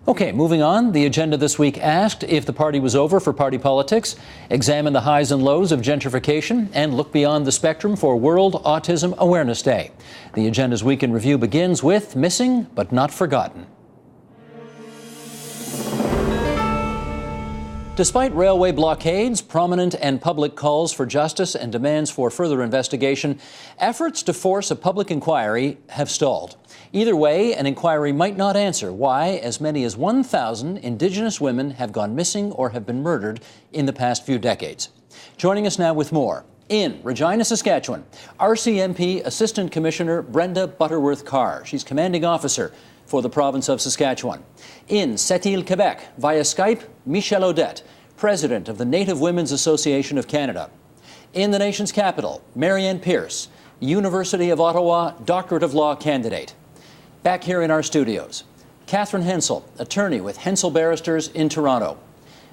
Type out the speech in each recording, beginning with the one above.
Okay, moving on. The agenda this week asked if the party was over for party politics, examine the highs and lows of gentrification, and look beyond the spectrum for World Autism Awareness Day. The agenda's week in review begins with Missing but Not Forgotten. Despite railway blockades, prominent and public calls for justice and demands for further investigation, efforts to force a public inquiry have stalled. Either way, an inquiry might not answer why as many as 1,000 Indigenous women have gone missing or have been murdered in the past few decades. Joining us now with more, in Regina, Saskatchewan, RCMP Assistant Commissioner Brenda Butterworth-Carr. She's commanding officer for the province of Saskatchewan. In Sept-Îles, Quebec, via Skype, Michelle Odette, president of the Native Women's Association of Canada. In the nation's capital, Marianne Pierce, University of Ottawa Doctorate of Law candidate. Back here in our studios, Catherine Hensel, attorney with Hensel Barristers in Toronto.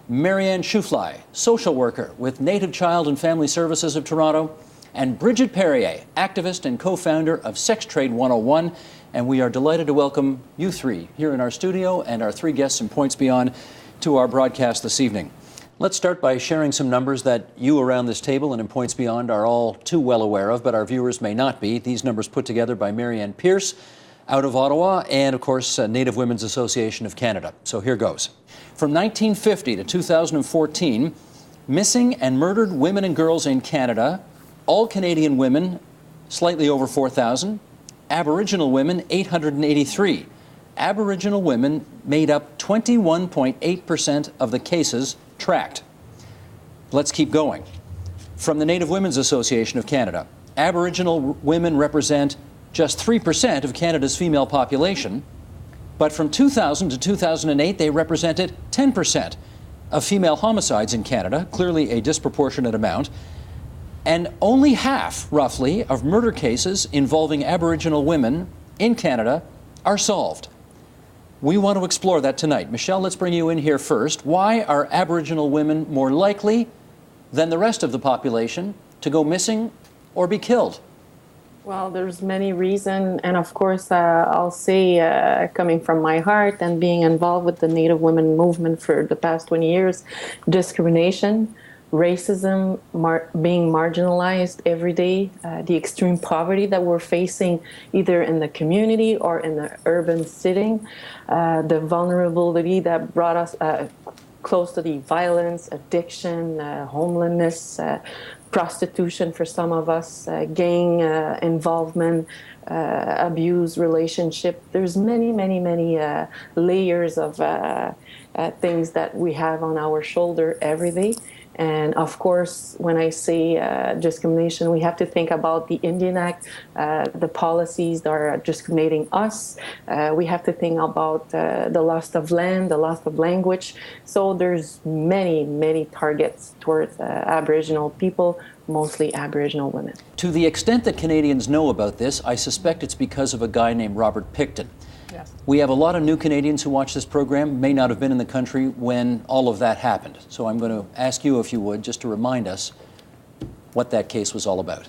Marianne Schufly, social worker with Native Child and Family Services of Toronto. And Bridget Perrier, activist and co-founder of Sex Trade 101. And we are delighted to welcome you three here in our studio and our three guests in Points Beyond to our broadcast this evening. Let's start by sharing some numbers that you around this table and in Points Beyond are all too well aware of, but our viewers may not be. These numbers put together by Marianne Pierce out of Ottawa and, of course, Native Women's Association of Canada. So here goes. From 1950 to 2014, missing and murdered women and girls in Canada, all Canadian women, slightly over 4,000. Aboriginal women, 883. Aboriginal women made up 21.8% of the cases tracked. Let's keep going. From the Native Women's Association of Canada, Aboriginal women represent just 3% of Canada's female population, but from 2000 to 2008, they represented 10% of female homicides in Canada, clearly a disproportionate amount. And only half, roughly, of murder cases involving Aboriginal women in Canada are solved. We want to explore that tonight. Michelle, let's bring you in here first. Why are Aboriginal women more likely than the rest of the population to go missing or be killed? Well, there's many reasons, and of course, I'll say, coming from my heart and being involved with the Native women movement for the past 20 years, discrimination, racism, being marginalized every day, the extreme poverty that we're facing either in the community or in the urban setting, the vulnerability that brought us close to the violence, addiction, homelessness, prostitution for some of us, gang involvement, abuse, relationship. There's many layers of things that we have on our shoulder every day. And of course, when I say discrimination, we have to think about the Indian Act, the policies that are discriminating us. We have to think about the loss of land, the loss of language. So there's many targets towards Aboriginal people, mostly Aboriginal women. To the extent that Canadians know about this, I suspect it's because of a guy named Robert Pickton. Yes. We have a lot of new Canadians who watch this program, may not have been in the country when all of that happened. So I'm going to ask you, if you would, just to remind us what that case was all about.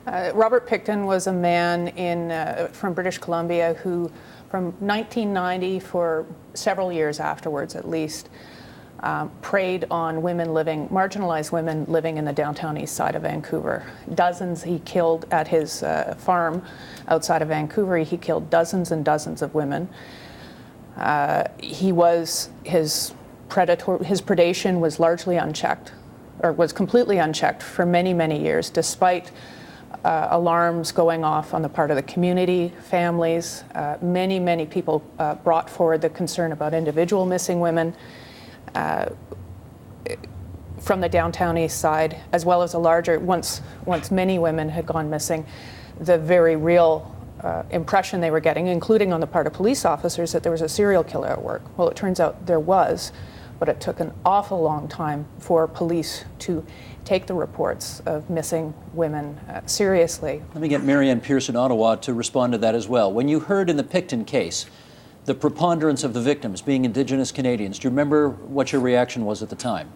Robert Pickton was a man from British Columbia who, from 1990 for several years afterwards at least, preyed on marginalized women living in the downtown east side of Vancouver. Dozens he killed at his farm outside of Vancouver. He killed dozens and dozens of women. His predation was largely unchecked, or was completely unchecked for many years, despite alarms going off on the part of the community, families. Many people brought forward the concern about individual missing women from the downtown east side, as well as a larger, once many women had gone missing, the very real impression they were getting, including on the part of police officers, that there was a serial killer at work. Well, it turns out there was, but it took an awful long time for police to take the reports of missing women seriously. Let me get Marianne Pierce in Ottawa to respond to that as well. When you heard in the Pickton case the preponderance of the victims being Indigenous Canadians, do you remember what your reaction was at the time?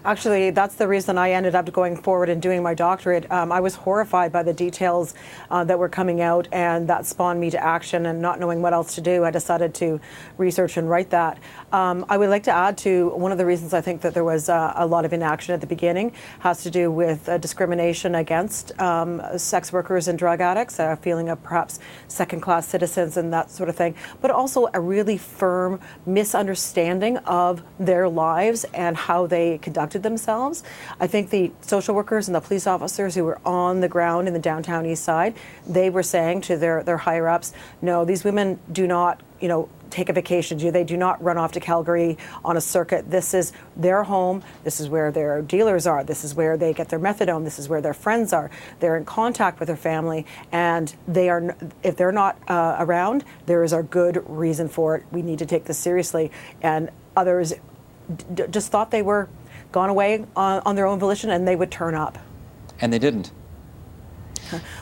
Actually, that's the reason I ended up going forward and doing my doctorate. I was horrified by the details that were coming out, and that spawned me to action. And not knowing what else to do, I decided to research and write that. I would like to add to one of the reasons I think that there was a lot of inaction at the beginning has to do with discrimination against sex workers and drug addicts, a feeling of perhaps second-class citizens and that sort of thing, but also a really firm misunderstanding of their lives and how they conducted themselves. I think the social workers and the police officers who were on the ground in the downtown east side, they were saying to their higher ups, no, these women do not, take a vacation. They do not run off to Calgary on a circuit. This is their home. This is where their dealers are. This is where they get their methadone. This is where their friends are. They're in contact with their family, and they are. If they're not around, there is a good reason for it. We need to take this seriously. And others just thought they were gone away on their own volition, and they would turn up. And they didn't.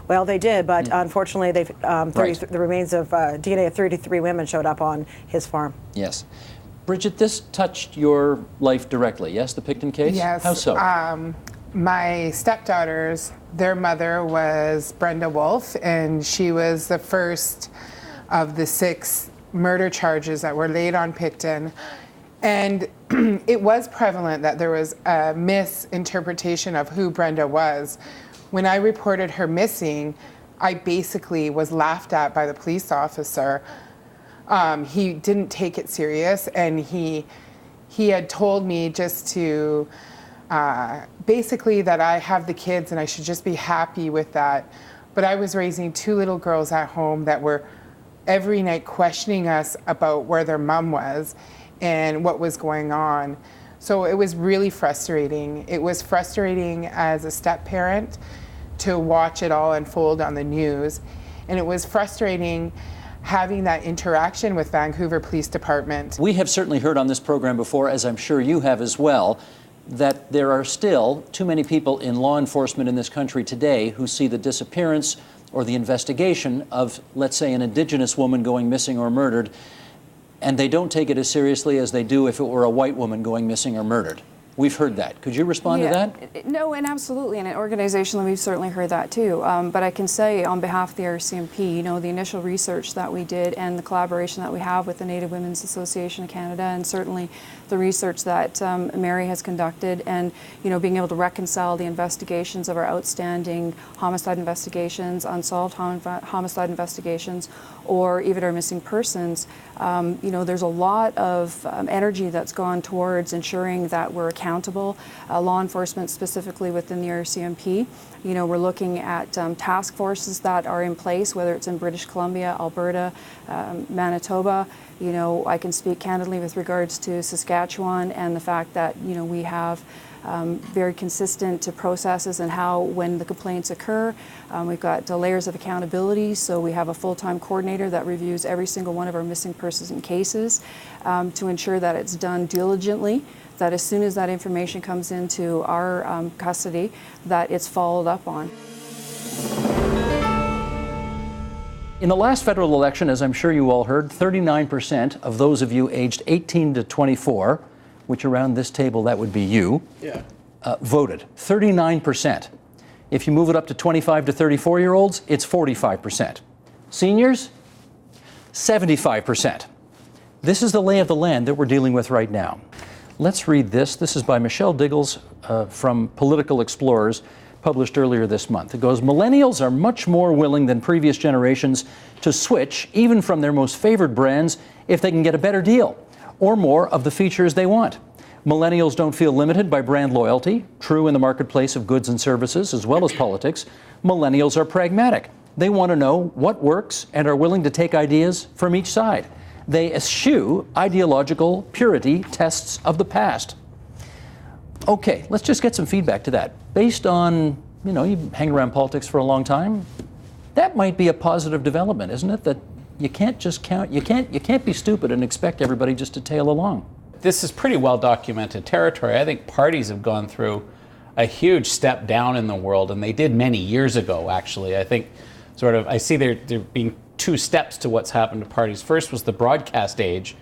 Well, they did, but unfortunately, the remains of DNA of 33 women showed up on his farm. Yes. Bridget, this touched your life directly, yes, the Picton case? Yes. How so? My stepdaughters, their mother was Brenda Wolfe, and she was the first of the 6 murder charges that were laid on Picton. And it was prevalent that there was a misinterpretation of who Brenda was. When I reported her missing, I basically was laughed at by the police officer. He didn't take it serious, and he had told me just to basically that I have the kids and I should just be happy with that. But I was raising 2 little girls at home that were every night questioning us about where their mom was and what was going on. So it was really frustrating. It was frustrating as a step-parent to watch it all unfold on the news. And it was frustrating having that interaction with Vancouver Police Department. We have certainly heard on this program before, as I'm sure you have as well, that there are still too many people in law enforcement in this country today who see the disappearance or the investigation of, let's say, an Indigenous woman going missing or murdered, and they don't take it as seriously as they do if it were a white woman going missing or murdered. We've heard that. Could you respond to that? No, and absolutely. And organizationally, we've certainly heard that too. But I can say on behalf of the RCMP, the initial research that we did and the collaboration that we have with the Native Women's Association of Canada, and certainly the research that Mary has conducted, and being able to reconcile the investigations of our outstanding homicide investigations, unsolved homicide investigations, or even our missing persons, there's a lot of energy that's gone towards ensuring that we're accountable. Law enforcement, specifically within the RCMP, we're looking at task forces that are in place, whether it's in British Columbia, Alberta, Manitoba. I can speak candidly with regards to Saskatchewan and the fact that we have very consistent processes and how, when the complaints occur, we've got layers of accountability. So we have a full-time coordinator that reviews every single one of our missing persons and cases to ensure that it's done diligently, that as soon as that information comes into our custody, that it's followed up on. In the last federal election, as I'm sure you all heard, 39% of those of you aged 18 to 24, which around this table that would be you, voted. 39%. If you move it up to 25 to 34-year-olds, it's 45%. Seniors, 75%. This is the lay of the land that we're dealing with right now. Let's read this. This is by Michelle Diggles from Political Explorers, published earlier this month. It goes, millennials are much more willing than previous generations to switch, even from their most favored brands, if they can get a better deal or more of the features they want. Millennials don't feel limited by brand loyalty, true in the marketplace of goods and services as well as politics. Millennials are pragmatic. They want to know what works and are willing to take ideas from each side. They eschew ideological purity tests of the past. Okay, let's just get some feedback to that. Based on, you hang around politics for a long time, that might be a positive development, isn't it? That you can't just count, you can't be stupid and expect everybody just to tail along. This is pretty well documented territory. I think parties have gone through a huge step down in the world, and they did many years ago, actually. I think I see there being 2 steps to what's happened to parties. First was the broadcast age,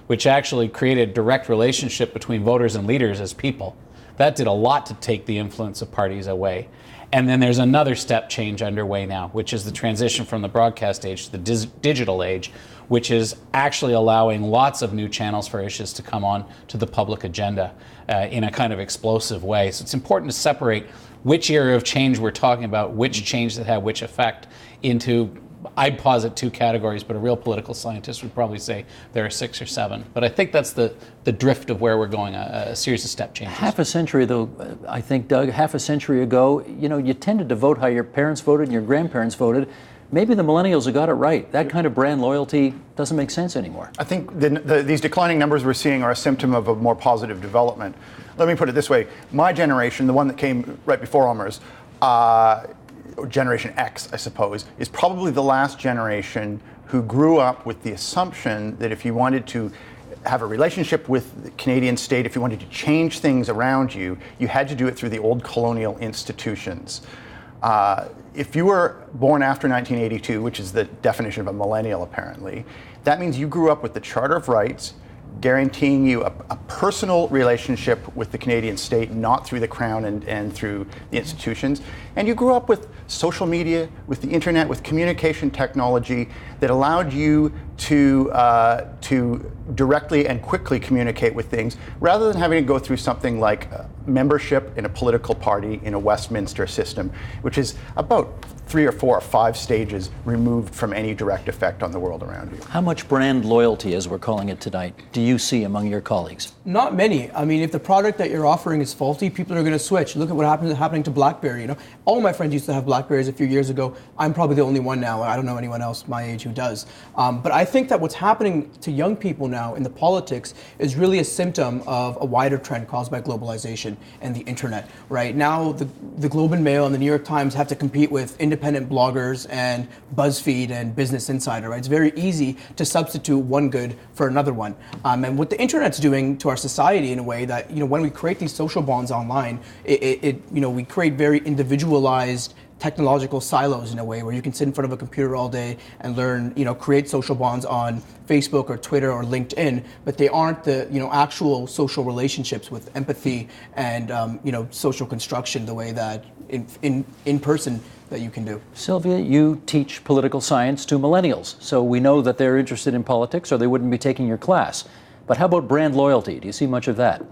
which actually created a direct relationship between voters and leaders as people. That did a lot to take the influence of parties away. And then there's another step change underway now, which is the transition from the broadcast age to the digital age, which is actually allowing lots of new channels for issues to come on to the public agenda in a kind of explosive way. So it's important to separate which area of change we're talking about, which change that had which effect, into, I'd posit 2 categories, but a real political scientist would probably say there are 6 or 7. But I think that's the drift of where we're going, a series of step changes. Half a century, though, I think, Doug, half a century ago, you tended to vote how your parents voted and your grandparents voted. Maybe the millennials have got it right. That kind of brand loyalty doesn't make sense anymore. I think these declining numbers we're seeing are a symptom of a more positive development. Let me put it this way. My generation, the one that came right before Omar's, Generation X, I suppose, is probably the last generation who grew up with the assumption that if you wanted to have a relationship with the Canadian state, if you wanted to change things around you, you had to do it through the old colonial institutions. If you were born after 1982, which is the definition of a millennial apparently, that means you grew up with the Charter of Rights, guaranteeing you a personal relationship with the Canadian state, not through the Crown and through the institutions. And you grew up with social media, with the internet, with communication technology that allowed you to directly and quickly communicate with things, rather than having to go through something like membership in a political party in a Westminster system, which is about 3 or 4 or 5 stages removed from any direct effect on the world around you. How much brand loyalty, as we're calling it tonight, do you see among your colleagues? Not many. I mean, if the product that you're offering is faulty, people are going to switch. Look at what happening to BlackBerry. All my friends used to have BlackBerries a few years ago. I'm probably the only one now. I don't know anyone else my age who does. But I think that what's happening to young people now in the politics is really a symptom of a wider trend caused by globalization and the internet. Right now, the Globe and Mail and the New York Times have to compete with independent bloggers and BuzzFeed and Business Insider. Right? It's very easy to substitute one good for another one. And what the internet's doing to our society in a way that, when we create these social bonds online, we create very individualized technological silos in a way where you can sit in front of a computer all day and learn, create social bonds on Facebook or Twitter or LinkedIn, but they aren't the, actual social relationships with empathy and, social construction the way that in person that you can do. Sylvia, you teach political science to millennials, so we know that they're interested in politics or they wouldn't be taking your class. But how about brand loyalty? Do you see much of that?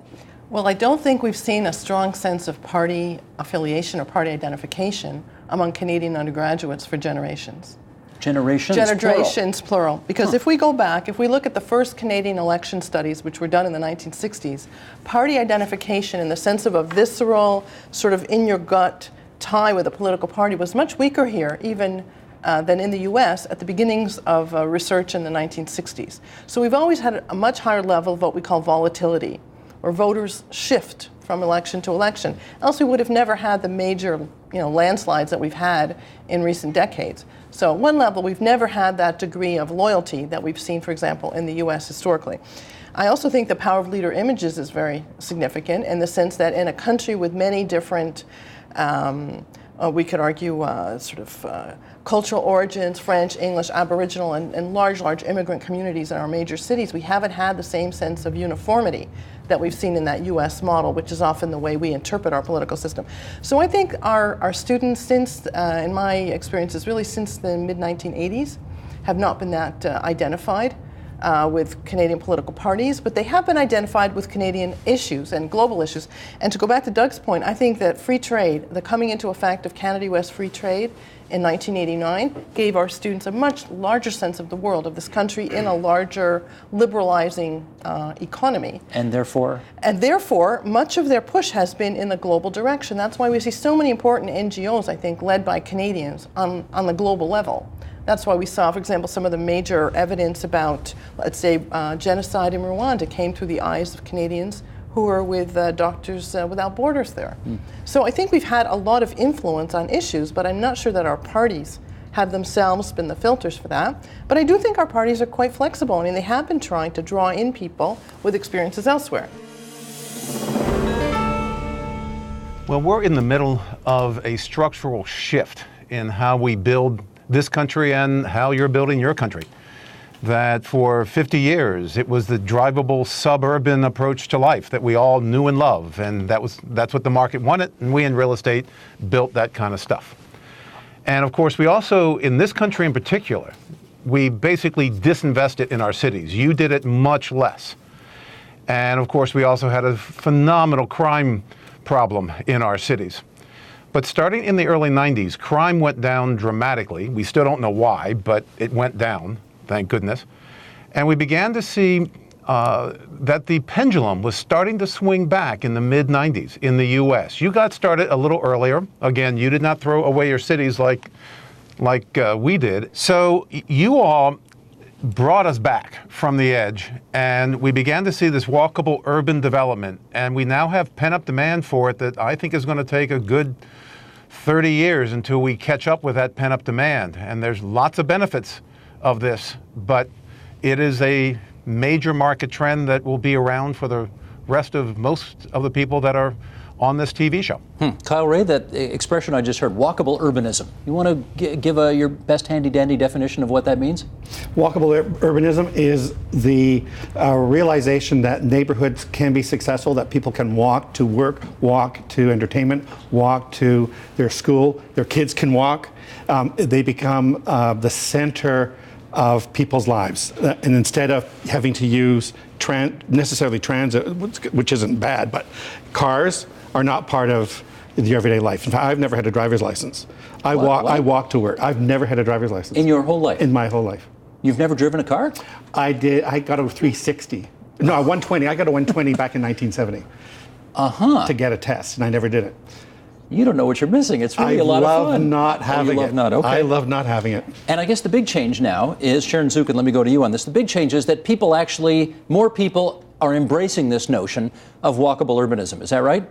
Well, I don't think we've seen a strong sense of party affiliation or party identification among Canadian undergraduates for generations. Generations, plural. Because if we go back, if we look at the first Canadian election studies, which were done in the 1960s, party identification in the sense of a visceral, sort of in your gut tie with a political party was much weaker here, even than in the US at the beginnings of research in the 1960s. So we've always had a much higher level of what we call volatility, where voters shift from election to election. Else we would have never had the major landslides that we've had in recent decades. So at one level, we've never had that degree of loyalty that we've seen, for example, in the US historically. I also think the power of leader images is very significant in the sense that in a country with many different we could argue cultural origins, French, English, Aboriginal, and large immigrant communities in our major cities, we haven't had the same sense of uniformity that we've seen in that US model, which is often the way we interpret our political system. So I think our students, since, in my experiences, really since the mid-1980s, have not been that identified with Canadian political parties, but they have been identified with Canadian issues and global issues. And to go back to Doug's point, I think that free trade, the coming into effect of Canada-US free trade in 1989, gave our students a much larger sense of the world, of this country in a larger liberalizing economy. And therefore? And therefore, much of their push has been in the global direction. That's why we see so many important NGOs, I think, led by Canadians on the global level. That's why we saw, for example, some of the major evidence about, let's say, genocide in Rwanda came through the eyes of Canadians who are with Doctors Without Borders there. So I think we've had a lot of influence on issues, but I'm not sure that our parties have themselves been the filters for that. But I do think our parties are quite flexible. I mean, they have been trying to draw in people with experiences elsewhere. Well, we're in the middle of a structural shift in how we build this country and how you're building your country. that for 50 years it was the drivable suburban approach to life that we all knew and loved, and that's what the market wanted, and we in real estate built that kind of stuff. And of course, we also, in this country in particular, we basically disinvested in our cities. You did it much less. And of course, we also had a phenomenal crime problem in our cities. But starting in the early 90s, crime went down dramatically. We still don't know why, but it went down, thank goodness. And we began to see that the pendulum was starting to swing back in the mid-90s in the US. You got started a little earlier. Again, you did not throw away your cities like we did. So you all brought us back from the edge, and we began to see this walkable urban development, and we now have pent-up demand for it that I think is going to take a good 30 years until we catch up with that pent-up demand. And there's lots of benefits of this, but it is a major market trend that will be around for the rest of most of the people that are on this TV show. Kyle Ray, that expression I just heard, walkable urbanism. You want to give your best handy-dandy definition of what that means? Walkable urbanism is the realization that neighborhoods can be successful, that people can walk to work, walk to entertainment, walk to their school, their kids can walk. They become the center of people's lives. And instead of having to use necessarily transit, which isn't bad, but cars are not part of the everyday life. In fact, I've never had a driver's license. I walk to work. I've never had a driver's license. In your whole life? In my whole life. You've never driven a car? I did. I got a 360. No, a 120. I got a 120 back in 1970. To get a test, and I never did it. You don't know what you're missing. It's really a lot of fun. I love not having it. Okay. I love not having it. And I guess the big change now is, Sharon Zukin, let me go to you on this. The big change is that more people are embracing this notion of walkable urbanism. Is that right?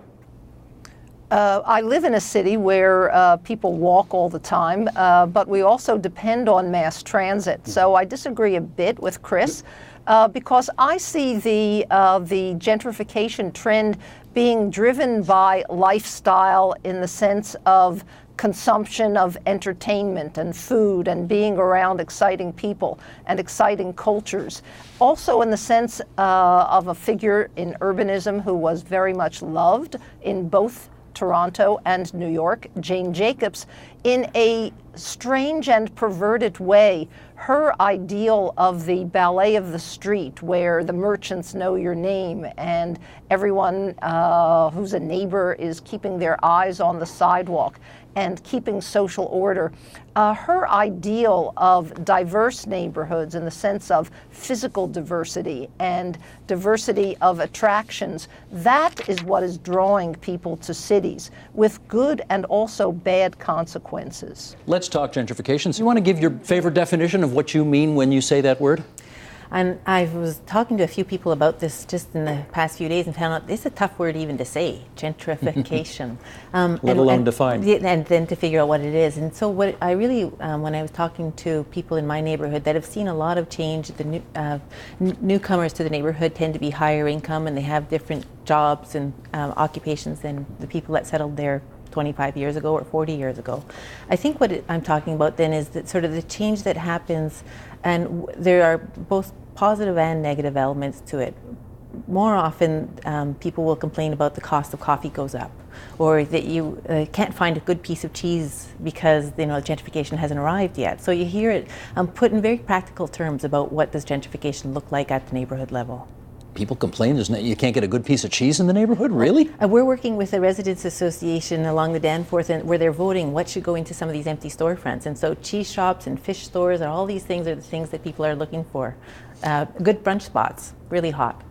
I live in a city where people walk all the time, but we also depend on mass transit. So I disagree a bit with Chris because I see the gentrification trend being driven by lifestyle in the sense of consumption of entertainment and food and being around exciting people and exciting cultures. Also in the sense of a figure in urbanism who was very much loved in both Toronto and New York, Jane Jacobs, in a strange and perverted way. Her ideal of the ballet of the street, where the merchants know your name and everyone who's a neighbor is keeping their eyes on the sidewalk and keeping social order. Her ideal of diverse neighborhoods in the sense of physical diversity and diversity of attractions, that is what is drawing people to cities with good and also bad consequences. Let's talk gentrification. So you want to give your favorite definition of what you mean when you say that word? And I was talking to a few people about this just in the past few days and found out it's a tough word even to say, gentrification. Let alone define. And then to figure out what it is. And so what I really, when I was talking to people in my neighborhood that have seen a lot of change, the newcomers to the neighborhood tend to be higher income and they have different jobs and occupations than the people that settled there 25 years ago or 40 years ago. I think what I'm talking about then is that sort of the change that happens, and there are both positive and negative elements to it. More often, people will complain about the cost of coffee goes up, or that you can't find a good piece of cheese because gentrification hasn't arrived yet. So you hear it put in very practical terms about what does gentrification look like at the neighborhood level. People complain you can't get a good piece of cheese in the neighborhood? Really? We're working with a residents association along the Danforth where they're voting what should go into some of these empty storefronts. And so cheese shops and fish stores and all these things are the things that people are looking for. Good brunch spots, really hot.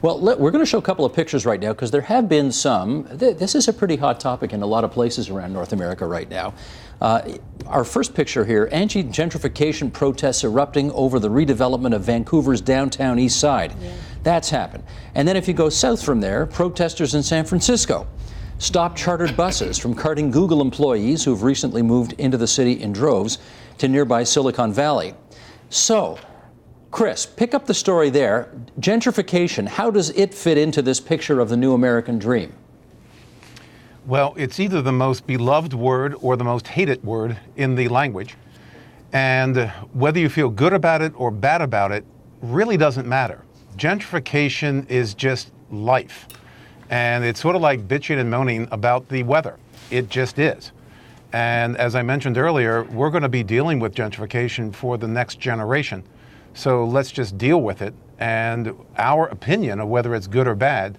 Well, we're going to show a couple of pictures right now because there have been some. This is a pretty hot topic in a lot of places around North America right now. Our first picture here, anti-gentrification protests erupting over the redevelopment of Vancouver's downtown east side. Yeah. That's happened. And then if you go south from there, protesters in San Francisco stopped chartered buses from carting Google employees who've recently moved into the city in droves to nearby Silicon Valley. So, Chris, pick up the story there. Gentrification, how does it fit into this picture of the new American dream? Well, it's either the most beloved word or the most hated word in the language. And whether you feel good about it or bad about it really doesn't matter. Gentrification is just life. And it's sort of like bitching and moaning about the weather. It just is. And as I mentioned earlier, we're going to be dealing with gentrification for the next generation. So let's just deal with it. And our opinion of whether it's good or bad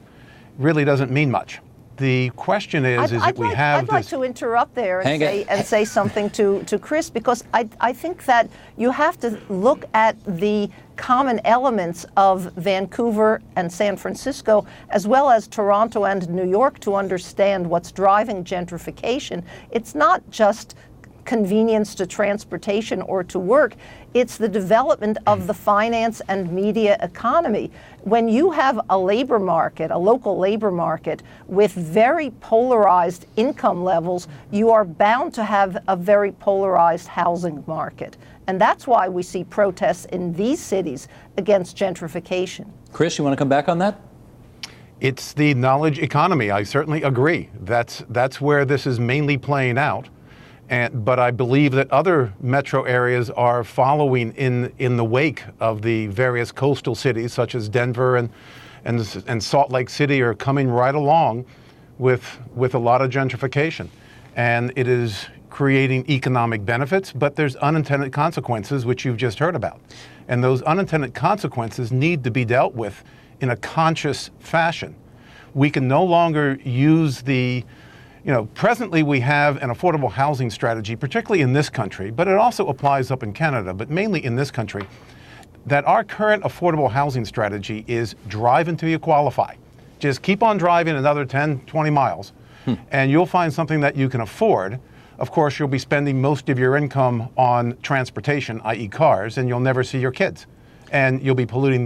really doesn't mean much. The question is that we have I'd like to interrupt there and say something to Chris, because I think that you have to look at the common elements of Vancouver and San Francisco, as well as Toronto and New York, to understand what's driving gentrification. It's not just convenience to transportation or to work. It's the development of the finance and media economy. When you have a labor market, a local labor market with very polarized income levels, you are bound to have a very polarized housing market. And that's why we see protests in these cities against gentrification. Chris, you want to come back on that? It's the knowledge economy. I certainly agree. That's where this is mainly playing out. But I believe that other metro areas are following in the wake of the various coastal cities, such as Denver and Salt Lake City, are coming right along with a lot of gentrification. And it is creating economic benefits, but there's unintended consequences, which you've just heard about. And those unintended consequences need to be dealt with in a conscious fashion. We can no longer use presently we have an affordable housing strategy, particularly in this country, but it also applies up in Canada, but mainly in this country, that our current affordable housing strategy is drive until you qualify. Just keep on driving another 10, 20 miles, and you'll find something that you can afford. Of course, you'll be spending most of your income on transportation, i.e. cars, and you'll never see your kids. And you'll be polluting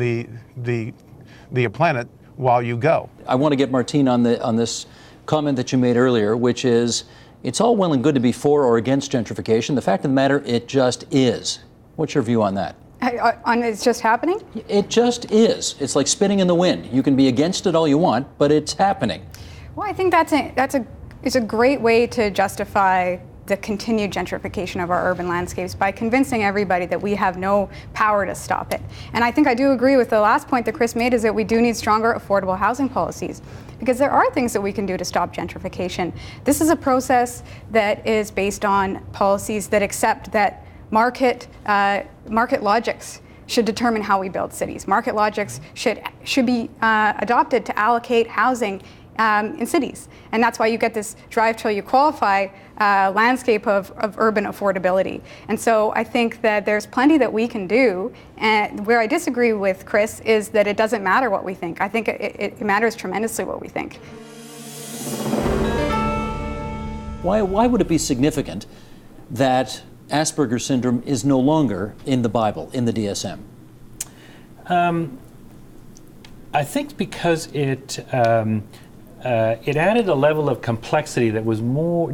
the planet while you go. I want to get Martine on this comment that you made earlier, which is, it's all well and good to be for or against gentrification. The fact of the matter, it just is. What's your view on that? It's just happening? It just is. It's like spinning in the wind. You can be against it all you want, but it's happening. Well, I think it's a great way to justify the continued gentrification of our urban landscapes by convincing everybody that we have no power to stop it. And I think I do agree with the last point that Chris made, is that we do need stronger affordable housing policies, because there are things that we can do to stop gentrification. This is a process that is based on policies that accept that market logics should determine how we build cities. Market logics should be adopted to allocate housing in cities. And that's why you get this drive till you qualify landscape of urban affordability. And so I think that there's plenty that we can do. And where I disagree with Chris is that it doesn't matter what we think. I think it matters tremendously what we think. Why would it be significant that Asperger's syndrome is no longer in the Bible, in the DSM? I think because it added a level of complexity that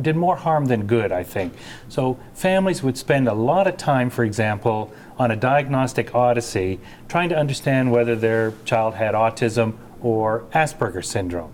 did more harm than good, I think. So families would spend a lot of time, for example, on a diagnostic odyssey, trying to understand whether their child had autism or Asperger's syndrome.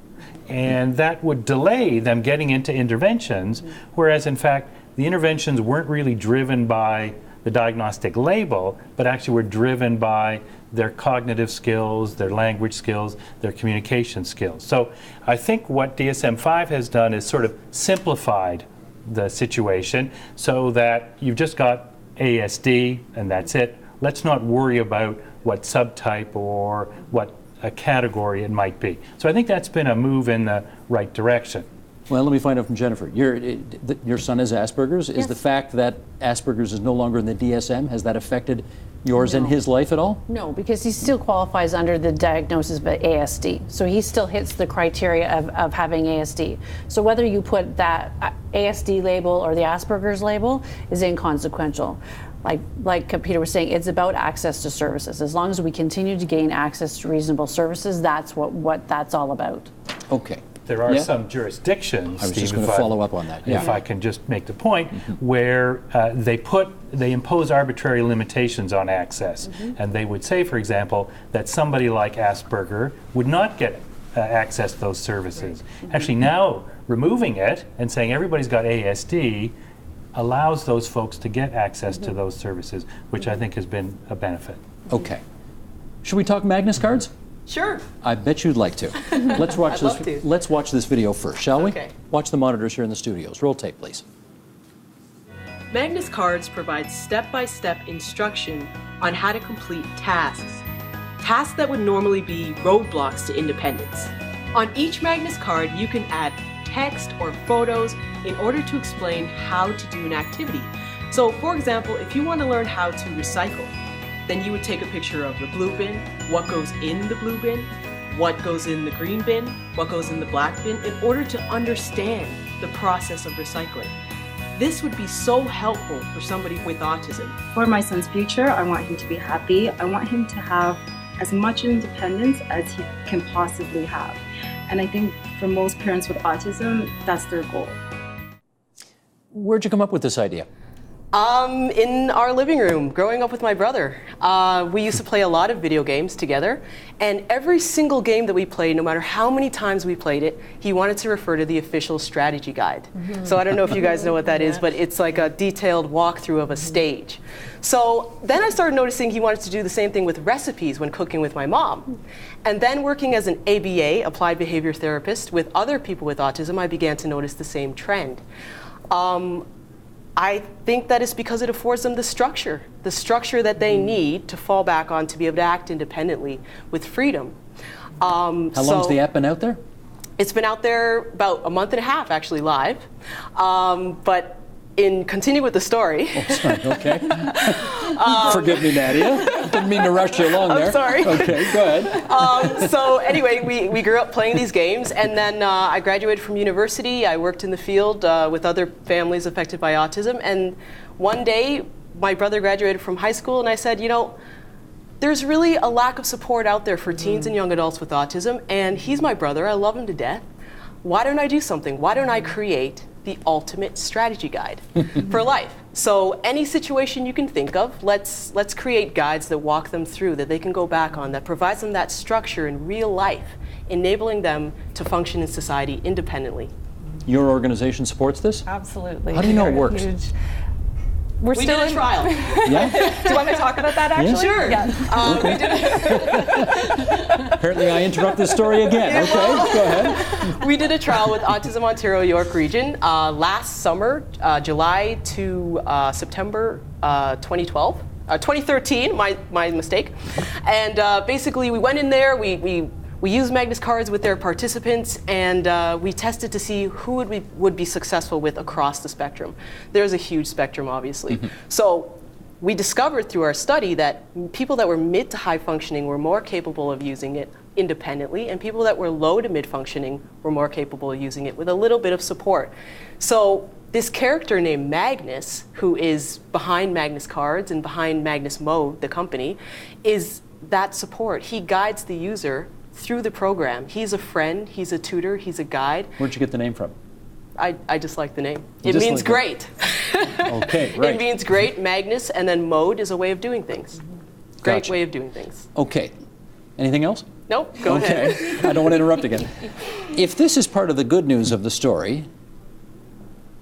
And that would delay them getting into interventions, whereas in fact, the interventions weren't really driven by the diagnostic label, but actually were driven by their cognitive skills, their language skills, their communication skills. So I think what DSM-5 has done is sort of simplified the situation so that you've just got ASD and that's it. Let's not worry about what subtype or what a category it might be. So I think that's been a move in the right direction. Well, let me find out from Jennifer. Your son has Asperger's. Yes. Is the fact that Asperger's is no longer in the DSM, has that affected yours and his life at all? No, because he still qualifies under the diagnosis of ASD. So he still hits the criteria of having ASD. So whether you put that ASD label or the Asperger's label is inconsequential. Like Peter was saying, it's about access to services. As long as we continue to gain access to reasonable services, that's what that's all about. Okay. There are some jurisdictions, I was Steve, just going to follow up on that. If I can just make the point, where they impose arbitrary limitations on access. And they would say, for example, that somebody like Asperger would not get access to those services. Actually now removing it and saying everybody's got ASD allows those folks to get access to those services, which I think has been a benefit. Okay. Should we talk Magnus cards? Sure. I bet you'd like to. Let's watch I'd love to. Let's watch this video first, shall we? Okay. Watch the monitors here in the studios. Roll tape, please. Magnus cards provide step-by-step instruction on how to complete tasks. Tasks that would normally be roadblocks to independence. On each Magnus card, you can add text or photos in order to explain how to do an activity. So, for example, if you want to learn how to recycle, then you would take a picture of the blue bin, what goes in the blue bin, what goes in the green bin, what goes in the black bin, in order to understand the process of recycling. This would be so helpful for somebody with autism. For my son's future, I want him to be happy. I want him to have as much independence as he can possibly have. And I think for most parents with autism, that's their goal. Where'd you come up with this idea? In our living room, growing up with my brother. We used to play a lot of video games together, and every single game that we played, no matter how many times we played it, he wanted to refer to the official strategy guide. So I don't know if you guys know what that is, but it's like a detailed walkthrough of a stage. So then I started noticing he wanted to do the same thing with recipes when cooking with my mom. And then working as an ABA, Applied Behavior Therapist, with other people with autism, I began to notice the same trend. I think that it's because it affords them the structure that they need to fall back on to be able to act independently with freedom. How long's the app been out there? It's been out there about a month and a half, actually, live. But continue with the story. Oh, sorry, okay. Forgive me, Nadia. Didn't mean to rush you along there. I'm sorry. Okay, go ahead. So anyway, we grew up playing these games, and then I graduated from university. I worked in the field with other families affected by autism, and one day my brother graduated from high school, and I said, you know, there's really a lack of support out there for teens and young adults with autism, and he's my brother. I love him to death. Why don't I do something? Why don't I create the ultimate strategy guide for life? So any situation you can think of, let's create guides that walk them through, that they can go back on, that provides them that structure in real life, enabling them to function in society independently. Your organization supports this? Absolutely. How do you know it works? We did a trial. Yeah? Do you want me to talk about that, actually? Sure. Yeah. Apparently I interrupt this story again. Okay, go ahead. We did a trial with Autism Ontario York Region last summer, July to September 2012. 2013, my mistake. And basically we went in there, we used Magnus cards with their participants, and we tested to see who would be successful with across the spectrum. There's a huge spectrum, obviously. So we discovered through our study that people that were mid to high functioning were more capable of using it independently, and people that were low to mid functioning were more capable of using it with a little bit of support. So this character named Magnus, who is behind Magnus Cards and behind Magnus Mode, the company, is that support. He guides the user through the program. He's a friend, he's a tutor, he's a guide. Where'd you get the name from? I just like the name. It means great. Okay, right. It means great. Magnus, and then mode is a way of doing things. Great way of doing things. Okay. Anything else? Nope, go ahead. I don't want to interrupt again. If this is part of the good news of the story,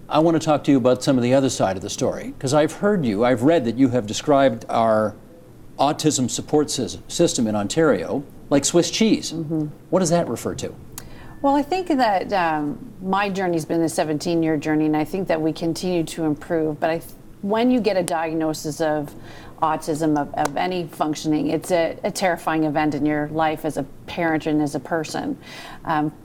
I want to talk to you about some of the other side of the story, because I've read that you have described our autism support system in Ontario like Swiss cheese. What does that refer to? Well, I think that my journey's been a 17-year journey, and I think that we continue to improve. But when you get a diagnosis of autism, of any functioning, it's a terrifying event in your life as a parent and as a person,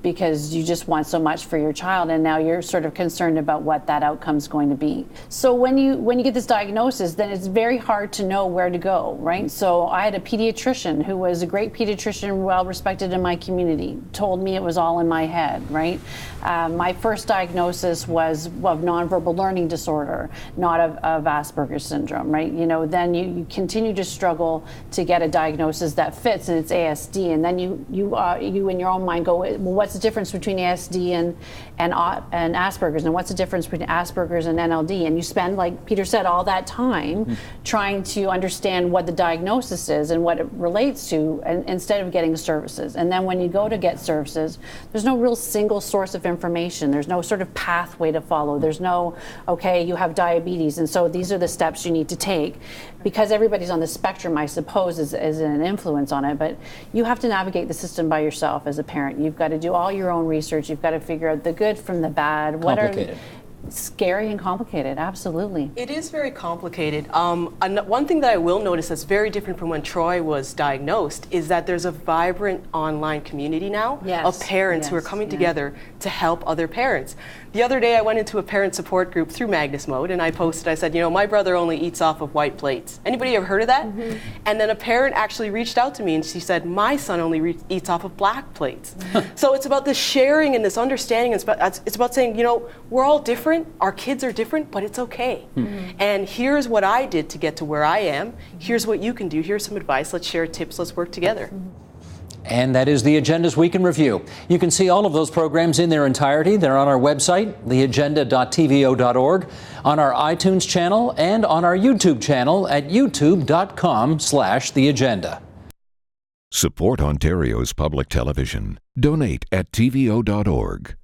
because you just want so much for your child, and now you're sort of concerned about what that outcome's going to be. So when you get this diagnosis, then it's very hard to know where to go, right? So I had a pediatrician who was a great pediatrician, well respected in my community, told me it was all in my head, right? My first diagnosis was of nonverbal learning disorder, not of Asperger's syndrome, right? You know, then you continue to struggle to get a diagnosis that fits, and it's ASD, and then you in your own mind go, well, what's the difference between ASD and Asperger's, and what's the difference between Asperger's and NLD? And you spend, like Peter said, all that time trying to understand what the diagnosis is and what it relates to, and instead of getting services. And then when you go to get services, there's no real single source of information. There's no sort of pathway to follow. There's no, okay, you have diabetes, and so these are the steps you need to take. Because everybody's on the spectrum, I suppose, is an influence on it, but you have to navigate the system by yourself as a parent. You've got to do all your own research. You've got to figure out the good from the bad. Complicated. Scary and complicated, absolutely. It is very complicated. One thing that I will notice that's very different from when Troy was diagnosed is that there's a vibrant online community now of parents who are coming together to help other parents. The other day I went into a parent support group through Magnus Mode, and I posted, I said, you know, my brother only eats off of white plates. Anybody ever heard of that? And then a parent actually reached out to me and she said, my son only eats off of black plates. So it's about this sharing and this understanding. It's about saying, you know, we're all different. Our kids are different, but it's okay. And here's what I did to get to where I am. Here's what you can do. Here's some advice. Let's share tips. Let's work together. And that is the Agenda's Week in Review. You can see all of those programs in their entirety. They're on our website, theagenda.tvo.org, on our iTunes channel, and on our YouTube channel at youtube.com/theagenda. Support Ontario's public television. Donate at tvo.org.